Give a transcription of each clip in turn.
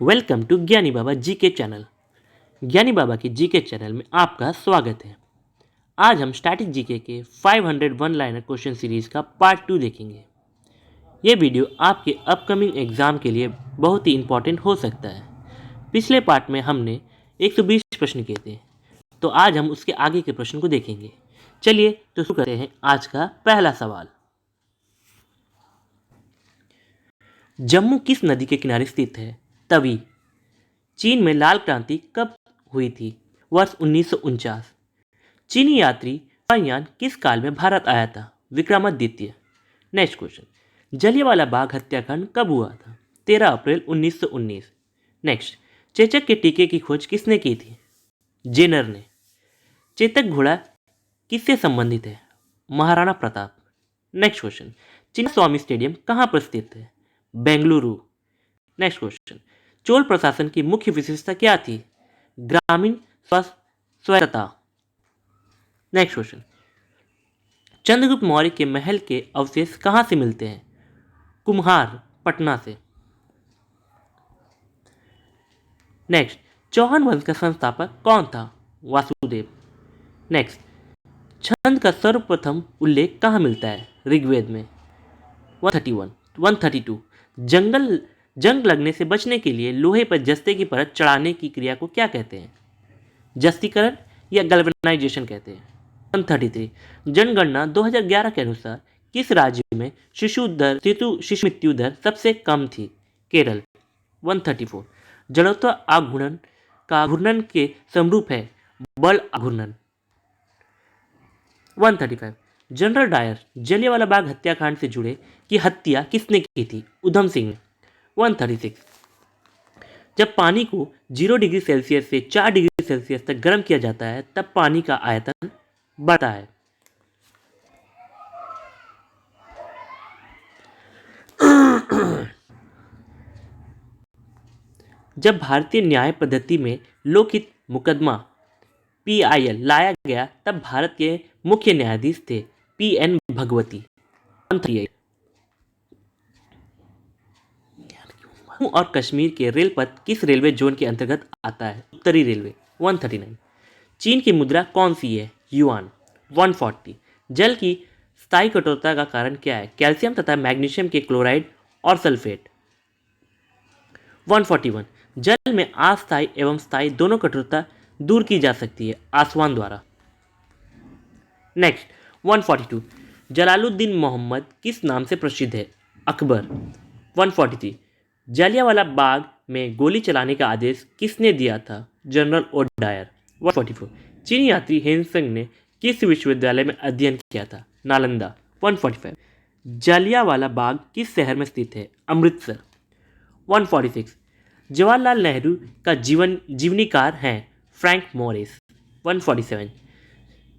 Welcome to ज्ञानी बाबा GK channel. ज्ञानी बाबा की जीके चैनल में आपका स्वागत है। आज हम स्टैटिक जीके के 501 लाइनर क्वेश्चन सीरीज का पार्ट 2 देखेंगे। ये वीडियो आपके अपकमिंग एग्जाम के लिए बहुत ही इम्पोर्टेंट हो सकता है। पिछले पार्ट में हमने 120 प्रश्न किए थे, तो आज हम उसके आगे के प्रश्न को देखेंगे। चलिए तो शुरू करते हैं आज का पहला सवाल। जम्मू किस नदी के किनारे स्थित है? तवी। चीन में लाल क्रांति कब हुई थी? वर्ष 1949। चीनी यात्री यान किस काल में भारत आया था? विक्रमादित्य। नेक्स्ट क्वेश्चन, जलियांवाला बाग हत्याकांड कब हुआ था? 13 अप्रैल 1919। नेक्स्ट, चेचक के टीके की खोज किसने की थी? जेनर ने। चेतक घोड़ा किससे संबंधित है? Maharana Pratap. Next question, Chinnaswamy stadium कहाँ पर स्थित है? बेंगलुरु। नेक्स्ट क्वेश्चन, चोल प्रशासन की मुख्य विशेषता क्या थी? ग्रामीण स्वायत्तता। नेक्स्ट क्वेश्चन, चंद्रगुप्त मौर्य के महल के अवशेष कहां से मिलते हैं? कुम्हार, पटना से। नेक्स्ट, चौहान वंश का संस्थापक कौन था? वासुदेव। नेक्स्ट, छंद का सर्वप्रथम उल्लेख कहां मिलता है? ऋग्वेद में। 131 132 जंग लगने से बचने के लिए लोहे पर जस्ते की परत चढ़ाने की क्रिया को क्या कहते हैं? जस्तीकरण या गैल्वेनाइजेशन कहते हैं। 133 जनगणना 2011 के अनुसार किस राज्य में शिशु मृत्यु दर सबसे कम थी? केरल। 134 जड़त्व आघूर्णन का घूर्णन के समरूप है? बल आघूर्णन। 135 जनरल डायर जलियांवाला बाग हत्याकांड से जुड़े कि हत्या किसने की थी? उधम सिंह ने। 136 जब पानी को 0 डिग्री सेल्सियस से 4 डिग्री सेल्सियस तक गर्म किया जाता है तब पानी का आयतन बढ़ता है। जब भारतीय न्याय पद्धति में लोकहित मुकदमा PIL लाया गया तब भारत के मुख्य न्यायाधीश थे PN भगवती। 138 जम्मू और कश्मीर के रेल पथ किस रेलवे जोन के अंतर्गत आता है? उत्तरी रेलवे। 139 चीन की मुद्रा कौन सी है? युआन। 140 जल की स्थायी कठोरता का कारण क्या है? कैल्शियम तथा मैग्नीशियम के क्लोराइड और सल्फेट। 141 जल में अस्थायी एवं स्थायी दोनों कठोरता दूर की जा सकती है आसवान द्वारा। नेक्स्ट 142 जलालुद्दीन मोहम्मद किस नाम से प्रसिद्ध है? अकबर। 143 जलियांवाला बाग में गोली चलाने का आदेश किसने दिया था? General O Dyer. 144 चीनी यात्री हेनसेंग ने किस विश्वविद्यालय में अध्ययन किया था? नालंदा। 145 जलियांवाला बाग किस शहर में स्थित है? अमृतसर। 146 जवाहरलाल नेहरू का जीवनीकार हैं फ्रैंक मोरिस। 147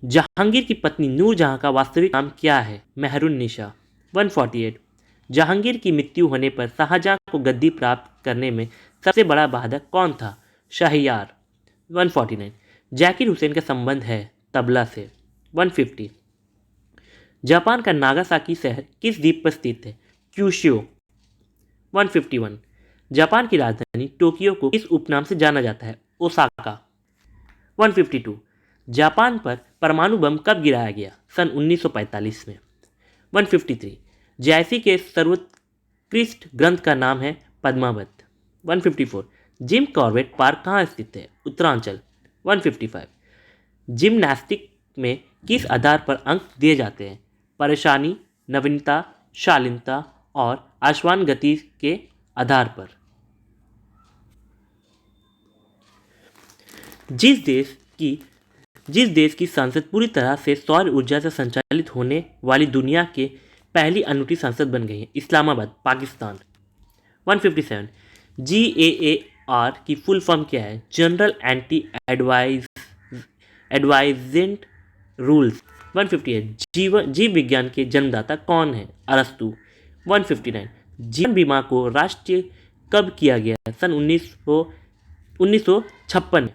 जहांगीर की पत्नी नूरजहां का वास्तविक नाम क्या है? मेहरुन्निसा। 148 जहांगीर की मृत्यु होने पर शाहजहां को गद्दी प्राप्त करने में सबसे बड़ा बाधक कौन था? शाहरियार। 149 जाकिर हुसैन का संबंध है तबला से। 150 जापान का नागासाकी शहर किस द्वीप पर स्थित है? क्यूशो। 151 जापान की राजधानी टोक्यो को किस उपनाम से जाना जाता है? ओसाका। 152 जापान पर परमाणु बम कब गिराया गया? सन 1945 में। 153 जायसी के सर्वोत्कृष्ट ग्रंथ का नाम है पद्मावत। 154 जिम कॉर्बेट पार्क कहाँ स्थित है? उत्तरांचल। 155 जिम्नास्टिक में किस आधार पर अंक दिए जाते हैं? परेशानी, नवीनता, शालीनता और आश्वान गति के आधार पर। जिस देश की संसद पूरी तरह से सौर ऊर्जा से संचालित होने वाली दुनिया के पहली अनूठी संसद बन गई है? इस्लामाबाद, पाकिस्तान। 157 GAAR की फुल फॉर्म क्या है? General anti एडवाइजेंट rules. 158 जीव विज्ञान के जन्मदाता कौन है? अरस्तु। 159 जीवन बीमा को राष्ट्रीय कब किया गया? सन 1956।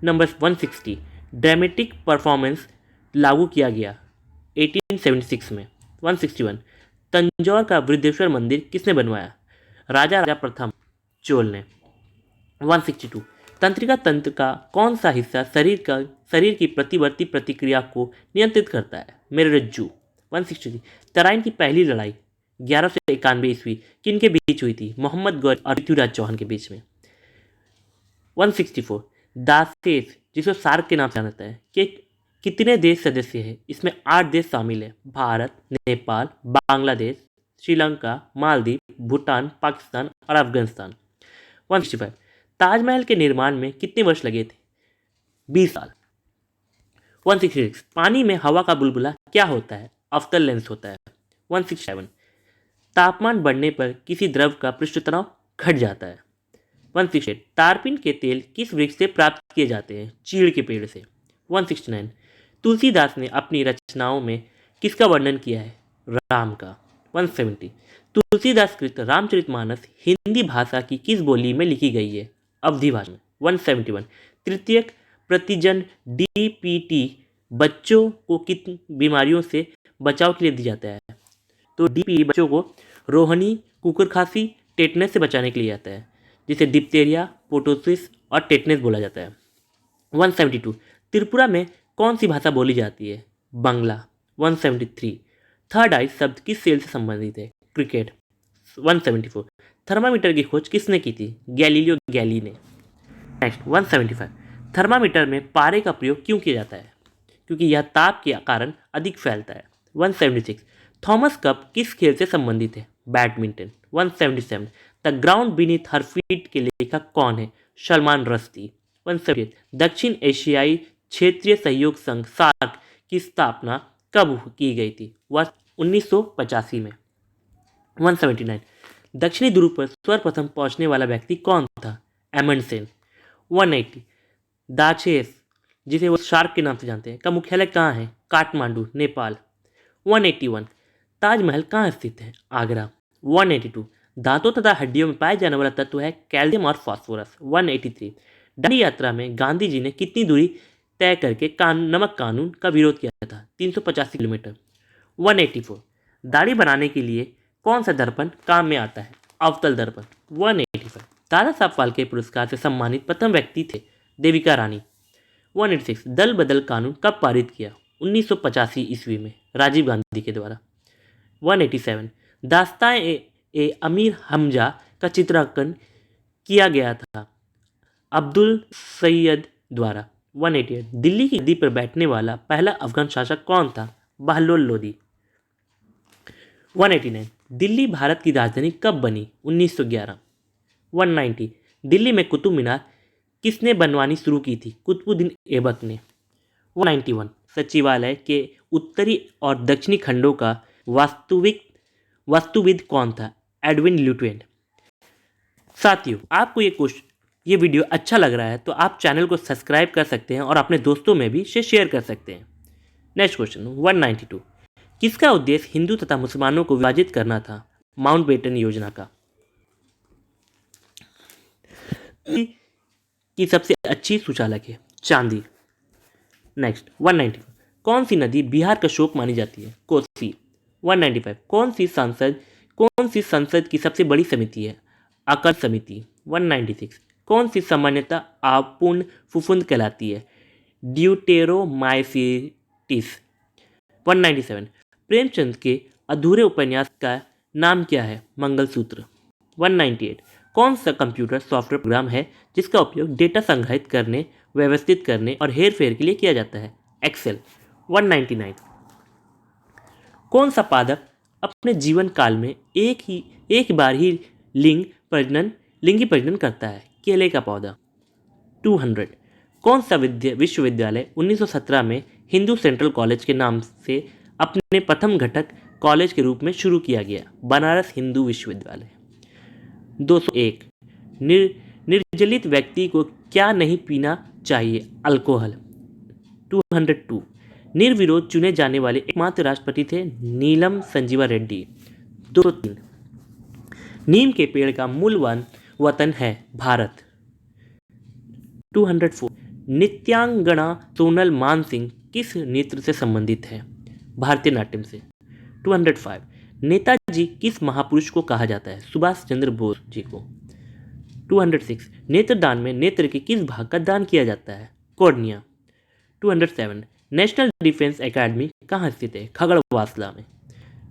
नंबर 160 ड्रामेटिक परफॉर्मेंस लागू किया गया 1876 में। 161 तंजौर का वृद्धेश्वर मंदिर किसने बनवाया? राजा प्रथम चोल ने। 162 तंत्रिका तंत्र का कौन सा हिस्सा शरीर की प्रतिवर्ती प्रतिक्रिया को नियंत्रित करता है? मेरुरज्जु। 163 तराइन की पहली लड़ाई 1191 ईस्वी किन के बीच हुई थी? मोहम्मद गौरी और पृथ्वीराज चौहान के बीच में। 164 दासेस जिसको सार्क के नाम से जाना जाता है कि कितने देश सदस्य हैं? इसमें 8 देश शामिल हैं। भारत, नेपाल, बांग्लादेश, श्रीलंका, मालदीव, भूटान, पाकिस्तान और अफगानिस्तान। 165 ताजमहल के निर्माण में कितने वर्ष लगे थे? 20 साल। 166 पानी में हवा का बुलबुला क्या होता है? अवतल लेंस होता है। 167 तापमान बढ़ने पर किसी द्रव का पृष्ठ तनाव घट जाता है। 168 तारपीन के तेल किस वृक्ष से प्राप्त किए जाते हैं? चीड़ के पेड़ से। 169 तुलसीदास ने अपनी रचनाओं में किसका वर्णन किया है? राम का। 170 तुलसीदास कृत रामचरितमानस हिंदी भाषा की किस बोली में लिखी गई है? अवधी भाषा में। 171 तृतीयक प्रतिजन डीपीटी बच्चों को किन बीमारियों से बचाव के लिए दिया जाता है? तो डीपीटी बच्चों को रोहिणी, कुकुर खांसी, टेटनस से बचाने के लिए आता है, जिसे डिप्थेरिया, पोटोसिस और टेटनस बोला जाता है। 172 त्रिपुरा में कौन सी भाषा बोली जाती है? बांग्ला। 173 थर्ड आई शब्द किस खेल से संबंधित है? क्रिकेट। 174 थर्मामीटर की खोज किसने की थी? गैलीलियो गैली ने। नेक्स्ट 175 थर्मामीटर में पारे का प्रयोग क्यों किया जाता है? क्योंकि यह ताप के कारण अधिक फैलता है। 176 थॉमस कप किस खेल से संबंधित है? Badminton. 177 the ground beneath her feet के लेखक कौन है? सलमान रश्दी। 178 दक्षिण एशियाई क्षेत्रीय सहयोग संघ सार्क की स्थापना कब की गई थी? वह 1985 में। 179 दक्षिणी ध्रुव पर सर्वप्रथम पहुंचने वाला व्यक्ति कौन था? एमंडसेन। 180 दाचेस जिसे वो शार्क के नाम से जानते हैं का मुख्यालय कहाँ है? काठमांडू, नेपाल। 181 ताजमहल कहाँ स्थित है? आगरा। 182 दांतों तथा हड्डियों में पाए जाने वाला तत्व है कैल्शियम और फास्फोरस। 183 दांडी यात्रा में गांधी जी ने कितनी दूरी तय करके नमक कानून का विरोध किया था? 385 किलोमीटर। 184 दाढ़ी बनाने के लिए कौन सा दर्पण काम में आता है? अवतल दर्पण। 185 दादा साहब फाल्के पुरस्कार से सम्मानित प्रथम व्यक्ति थे? देविका रानी। 186 दल बदल कानून कब पारित किया? 1985 ईस्वी में राजीव गांधी के द्वारा। 187 दास्तान ए अमीर हमजा का चित्रांकन किया गया था? अब्दुल सैयद द्वारा। 188 दिल्ली की गद्दी पर बैठने वाला पहला अफगान शासक कौन था? बहलोल लोदी। 189 दिल्ली भारत की राजधानी कब बनी? 1911। 190 दिल्ली में कुतुब मीनार किसने बनवानी शुरू की थी? कुतुबुद्दीन ऐबक ने। 191 सचिवालय के उत्तरी और दक्षिणी खंडों का वास्तुविद कौन था? Edwin lutein. साथियों, आपको ये वीडियो अच्छा लग रहा है तो आप चैनल को सब्सक्राइब कर सकते हैं और अपने दोस्तों में भी इसे शेयर कर सकते हैं। नेक्स्ट क्वेश्चन 192 किसका उद्देश्य हिंदू तथा मुसलमानों को विभाजित करना था? माउंटबेटन योजना का। की सबसे अच्छी सुचालक है? चांदी। नेक्स्ट 194 कौन सी नदी बिहार का शोक मानी जाती है? कोसी। 195 कौन सी संसद की सबसे बड़ी समिति है? अकल समिति। 196 कौन सी सामान्यता आपूर्ण फफूंद कहलाती है? ड्यूटेरोमाइसिटिस। 197 प्रेमचंद के अधूरे उपन्यास का नाम क्या है? मंगलसूत्र। 198 कौन सा कंप्यूटर सॉफ्टवेयर प्रोग्राम है जिसका उपयोग डेटा संग्रहित करने, व्यवस्थित करने और हेरफेर के लिए किया जाता है? एक्सेल। 199 कौन सा पादप अपने जीवन काल में एक बार ही लिंगी प्रजनन करता है? केले का पौधा। 200 कौन सा विश्वविद्यालय 1917 में हिंदू सेंट्रल कॉलेज के नाम से अपने प्रथम घटक कॉलेज के रूप में शुरू किया गया? बनारस हिंदू विश्वविद्यालय। 201 निर्जलित व्यक्ति को क्या नहीं पीना चाहिए? अल्कोहल। 202 निर्विरोध चुने जाने वाले एकमात्र राष्ट्रपति थे? नीलम संजीवा रेड्डी। 203 नीम के पेड़ का मूल वतन है? भारत। 204 नित्यांगना सोनल मानसिंह किस नृत्य से संबंधित है? भारतीय नाट्यम से। 205 नेताजी किस महापुरुष को कहा जाता है? सुभाष चंद्र बोस जी को। 206 नेत्रदान में नेत्र के किस भाग का दान किया जाता है? कॉर्निया। 207 नेशनल डिफेंस एकेडमी कहाँ स्थित है? खगड़वासला में।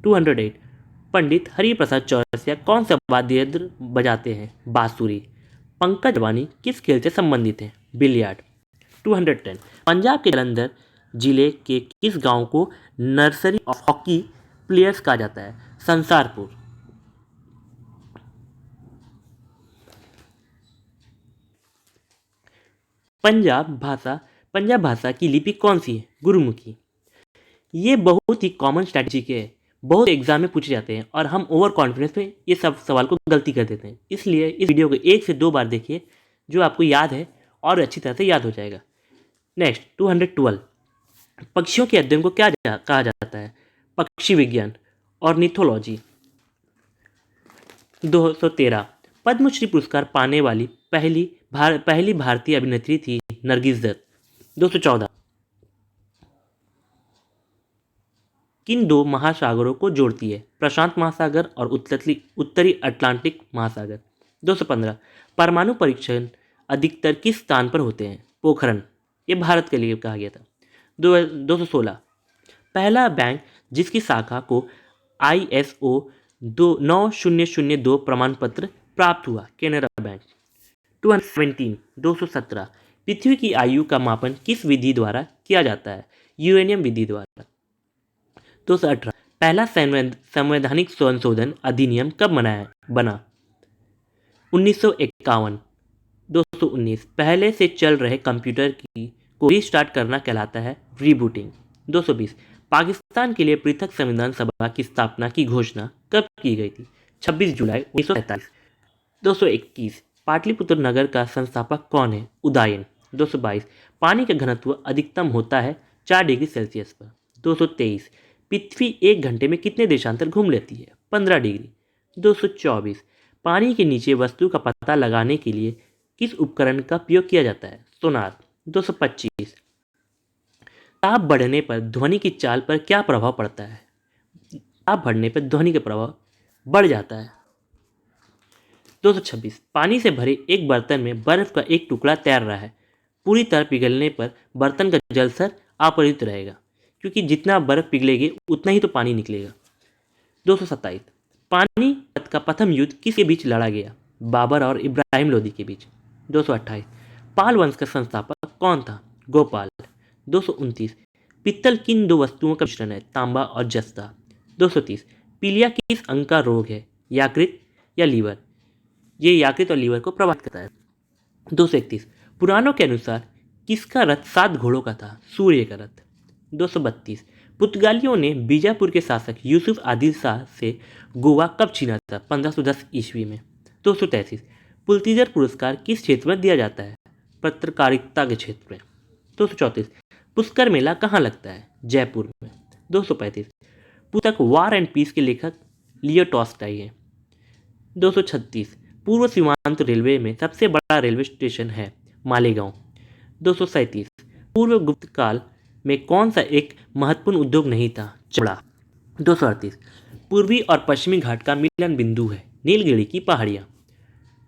208 पंडित हरिप्रसाद चौरसिया कौन सा वाद्य यंत्र बजाते हैं? बांसुरी। पंकज अडवाणी किस खेल से संबंधित हैं? बिलियर्ड। 210 पंजाब के जालंधर जिले के किस गांव को नर्सरी ऑफ हॉकी प्लेयर्स कहा जाता है? संसारपुर। पंजाब भाषा की लिपि कौन सी है? गुरुमुखी। ये बहुत ही कॉमन स्ट्रैटेजी है, बहुत एग्जाम में पूछे जाते हैं और हम ओवर कॉन्फिडेंस में ये सब सवाल को गलती कर देते हैं। इसलिए इस वीडियो को 1 से 2 बार देखिए, जो आपको याद है और अच्छी तरह से याद हो जाएगा। नेक्स्ट 212 पक्षियों के अध्ययन को क्या कहा जाता है? पक्षी विज्ञान। ऑर्निथोलॉजी। 213 पद्मश्री पुरस्कार पाने वाली पहली भारतीय अभिनेत्री थी नरगिस दत्त। 214 किन 2 महासागरों को जोड़ती है? प्रशांत महासागर और उत्तरी अटलांटिक महासागर। 215 परमाणु परीक्षण अधिकतर किस स्थान पर होते हैं? पोखरण। ये भारत के लिए कहा गया था। 216 पहला बैंक जिसकी शाखा को ISO 9002 प्रमाण पत्र प्राप्त हुआ? केनरा बैंक। 217 पृथ्वी की आयु का मापन किस विधि द्वारा किया जाता है? यूरेनियम विधि द्वारा। 218 पहला संवैधानिक संशोधन अधिनियम कब बना? 1951। 219 पहले से चल रहे कंप्यूटर को रीस्टार्ट करना कहलाता है रीबूटिंग। 220 पाकिस्तान के लिए पृथक संविधान सभा की स्थापना की घोषणा कब की गई थी? 26 जुलाई 1947। 221 पाटलिपुत्र नगर का संस्थापक कौन है? उदयन। 222 पानी का घनत्व अधिकतम होता है 4 डिग्री सेल्सियस पर। 223 पृथ्वी 1 घंटे में कितने देशांतर घूम लेती है? 15 डिग्री। 224 पानी के नीचे वस्तु का पता लगाने के लिए किस उपकरण का उपयोग किया जाता है? सोनार। 225 ताप बढ़ने पर ध्वनि की चाल पर क्या प्रभाव पड़ता है? ताप बढ़ने पर ध्वनि का प्रभाव बढ़ जाता है। 226 पानी से भरे एक बर्तन में बर्फ का एक टुकड़ा तैर रहा है। पूरी तरह पिघलने पर बर्तन का जलस्तर अपरिवर्तित रहेगा, क्योंकि जितना बर्फ पिघलेगी उतना ही तो पानी निकलेगा। 227 पानीपत का प्रथम युद्ध किसके बीच लड़ा गया? बाबर और इब्राहिम लोदी के बीच। 228 पाल वंश का संस्थापक कौन था? गोपाल। 229 पित्तल किन 2 वस्तुओं का मिश्रण है? तांबा और जस्ता। 230 पीलिया किस अंग का रोग है? यकृत या लीवर? ये यकृत और लीवर को प्रभावित करता है। 231 पुराणों के अनुसार किसका रथ 7 घोड़ों का था? सूर्य का रथ। 232 पुर्तगालियों ने बीजापुर के शासक यूसुफ आदिल शाह से गोवा कब छीना था? 1510 ईस्वी में। 233 पुलित्जर पुरस्कार किस क्षेत्र में दिया जाता है? पत्रकारिता के क्षेत्र में। 234 पुष्कर मेला कहाँ लगता है? जयपुर में। 235 पुस्तक वार एंड पीस के लेखक लियो टॉल्स्टॉय हैं। 236 पूर्व सीमांत रेलवे में सबसे बड़ा रेलवे स्टेशन है? मालेगांव। 237 पूर्व गुप्त काल में कौन सा एक महत्वपूर्ण उद्योग नहीं था? चमड़ा। 238 पूर्वी और पश्चिमी घाट का मिलन बिंदु है? नीलगिरी की पहाड़ियाँ।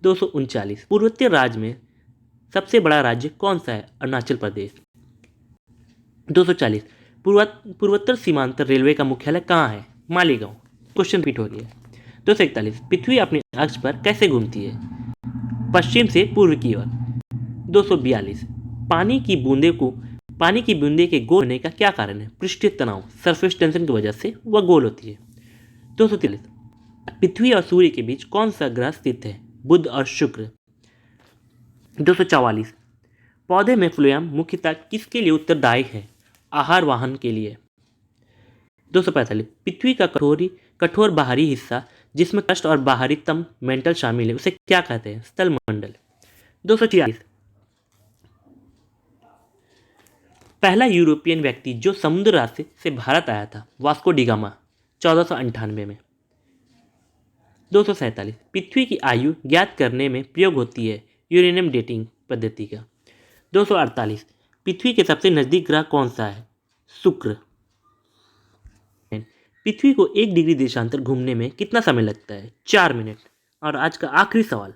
239 पूर्वोत्तर राज्य में सबसे बड़ा राज्य कौन सा है? अरुणाचल प्रदेश। 240 पूर्वोत्तर सीमांत रेलवे का मुख्यालय कहाँ है? मालेगांव। क्वेश्चन रिपीट हो गया। 241 पृथ्वी अपने अक्ष पर कैसे घूमती है? पश्चिम से पूर्व की ओर। 242 पानी की बूंदे के गोल होने का क्या कारण है? पृष्ठीय तनाव, सरफेस टेंशन की वजह से वह गोल होती है। 243 पृथ्वी और सूर्य के बीच कौन सा ग्रह स्थित है? बुध और शुक्र। 244 पौधे में फ्लोएम मुख्यतः किसके लिए उत्तरदायी है? आहार वाहन के लिए। 245 पृथ्वी का कठोर बाहरी हिस्सा जिसमें क्रस्ट और बाहरी तम मेंटल शामिल है, उसे क्या कहते हैं? स्थल मंडल। 246 पहला यूरोपियन व्यक्ति जो समुद्र रास्ते से भारत आया था? Vasco D gamma. 1498 में। 247 पृथ्वी की आयु ज्ञात करने में प्रयोग होती है यूरेनियम डेटिंग पद्धति का। 248 पृथ्वी के सबसे नजदीक ग्रह कौन सा है? शुक्र। पृथ्वी को 1 डिग्री देशांतर घूमने में कितना समय लगता है? 4 मिनट। और आज का आखिरी सवाल,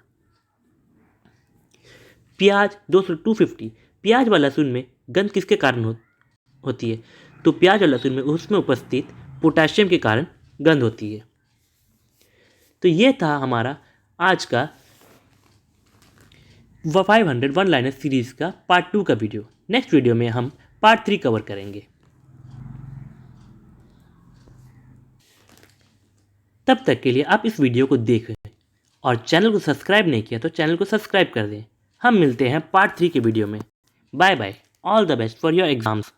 प्याज 250, प्याज व लहसुन में गंध किसके कारण होती है? तो प्याज और लहसुन में उसमें उपस्थित पोटेशियम के कारण गंध होती है। तो ये था हमारा आज का 500 वन लाइनर सीरीज का पार्ट 2 का वीडियो। नेक्स्ट वीडियो में हम पार्ट 3 कवर करेंगे। तब तक के लिए आप इस वीडियो को देखें और चैनल को सब्सक्राइब नहीं किया तो चैनल को सब्सक्राइब कर दें। हम मिलते हैं पार्ट 3 के वीडियो में। Bye bye, all the best for your exams.